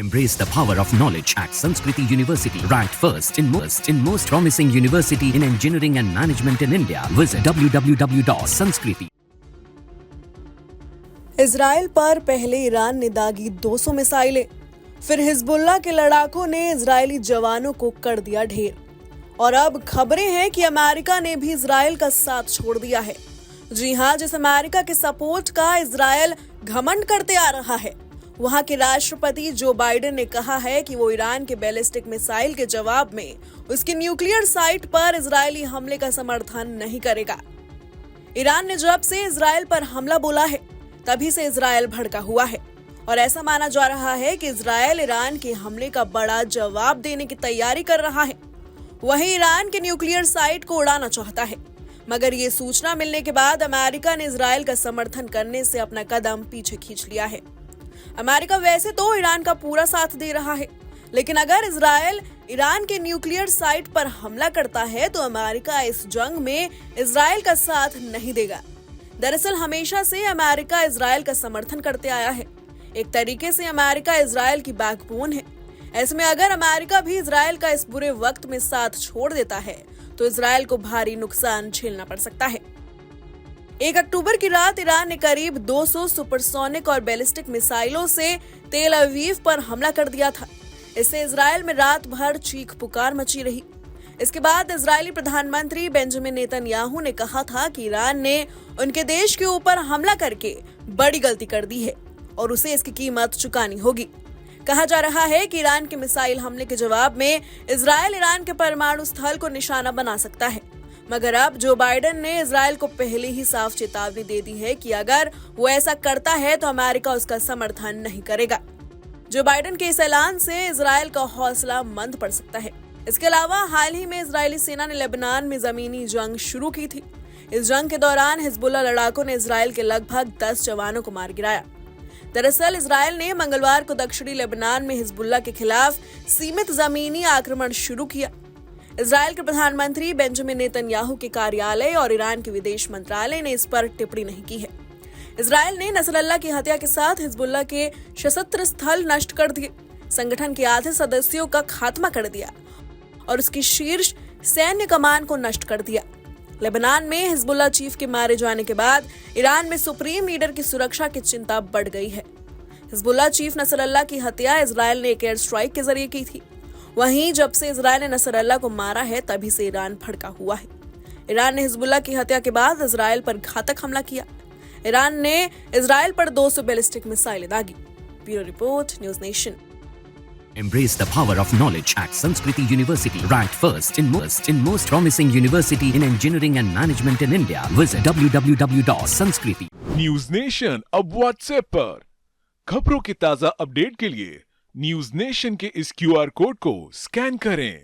Embrace the power of knowledge at Sanskriti University. Ranked first in most promising university in engineering and management in India. Visit www.sanskriti. Israel पर पहले Iran ने दागी 200 मिसाइलें, फिर Hezbollah के लड़ाकों ने इजरायली जवानों को कर दिया ढेर। और अब खबरें हैं कि अमेरिका ने भी इजराइल का साथ छोड़ दिया है। जी हां, जिस अमेरिका के सपोर्ट का इजराइल घमंड करते आ रहा है, वहां के राष्ट्रपति जो बाइडेन ने कहा है कि वो ईरान के बैलिस्टिक मिसाइल के जवाब में उसकी न्यूक्लियर साइट पर इजरायली हमले का समर्थन नहीं करेगा। ईरान ने जब से इजराइल पर हमला बोला है, तभी से इजराइल भड़का हुआ है और ऐसा माना जा रहा है कि इजराइल ईरान के हमले का बड़ा जवाब देने की तैयारी कर रहा है। वहीं ईरान के न्यूक्लियर साइट को उड़ाना चाहता है, मगर ये सूचना मिलने के बाद अमेरिका ने इजराइल का समर्थन करने से अपना कदम पीछे खींच लिया है। अमेरिका वैसे तो ईरान का पूरा साथ दे रहा है, लेकिन अगर इजराइल ईरान के न्यूक्लियर साइट पर हमला करता है तो अमेरिका इस जंग में इजराइल का साथ नहीं देगा। दरअसल हमेशा से अमेरिका इजराइल का समर्थन करते आया है। एक तरीके से अमेरिका इजराइल की बैकबोन है। ऐसे में अगर अमेरिका भी इजराइल का इस बुरे वक्त में साथ छोड़ देता है तो इजराइल को भारी नुकसान झेलना पड़ सकता है। 1 अक्टूबर की रात ईरान ने करीब 200 सुपरसोनिक और बैलिस्टिक मिसाइलों से तेल अवीव पर हमला कर दिया था। इससे इजराइल में रात भर चीख पुकार मची रही। इसके बाद इजरायली प्रधानमंत्री बेंजामिन नेतन्याहू ने कहा था कि ईरान ने उनके देश के ऊपर हमला करके बड़ी गलती कर दी है और उसे इसकी कीमत चुकानी होगी। कहा जा रहा है कि ईरान के मिसाइल हमले के जवाब में इजराइल ईरान के परमाणु स्थल को निशाना बना सकता है, मगर अब जो बाइडेन ने इजराइल को पहले ही साफ चेतावनी दे दी है कि अगर वो ऐसा करता है तो अमेरिका उसका समर्थन नहीं करेगा। जो बाइडेन के इस ऐलान से इजराइल का हौसला मंद पड़ सकता है। इसके अलावा हाल ही में इजरायली सेना ने लेबनान में जमीनी जंग शुरू की थी। इस जंग के दौरान हिजबुल्लाह लड़ाकों ने इजराइल के लगभग 10 जवानों को मार गिराया। दरअसल इजराइल ने मंगलवार को दक्षिणी लेबनान में हिजबुल्लाह के खिलाफ सीमित जमीनी आक्रमण शुरू किया। इजराइल के प्रधानमंत्री बेंजामिन नेतन्याहू के कार्यालय और ईरान के विदेश मंत्रालय ने इस पर टिप्पणी नहीं की है। इजराइल ने नसरल्लाह की हत्या के साथ हिजबुल्लाह के सशस्त्र स्थल नष्ट कर दिए, संगठन के आधे सदस्यों का खात्मा कर दिया और उसकी शीर्ष सैन्य कमान को नष्ट कर दिया। लेबनान में हिजबुल्लाह चीफ के मारे जाने के बाद ईरान में सुप्रीम लीडर की सुरक्षा की चिंता बढ़ गई है। हिजबुल्लाह चीफ नसरल्लाह की हत्या इजराइल ने एक एयर स्ट्राइक के जरिए की थी। वहीं जब से इजराइल ने नसरल्लाह को मारा है, तभी से ईरान भड़का हुआ है। ईरान ने हिजबुल्लाह की हत्या के बाद इजराइल पर घातक हमला किया। ईरान ने इजराइल पर 200 बैलिस्टिक मिसाइलें दागी। Bureau report, news nation. Embrace the power of knowledge at Sanskriti University. Ranked first in most promising university in engineering and management in India. Visit www.sanskriti. News nation अब WhatsApp पर खबरों की ताजा update के लिए news nation के इस QR code को स्कैन करें।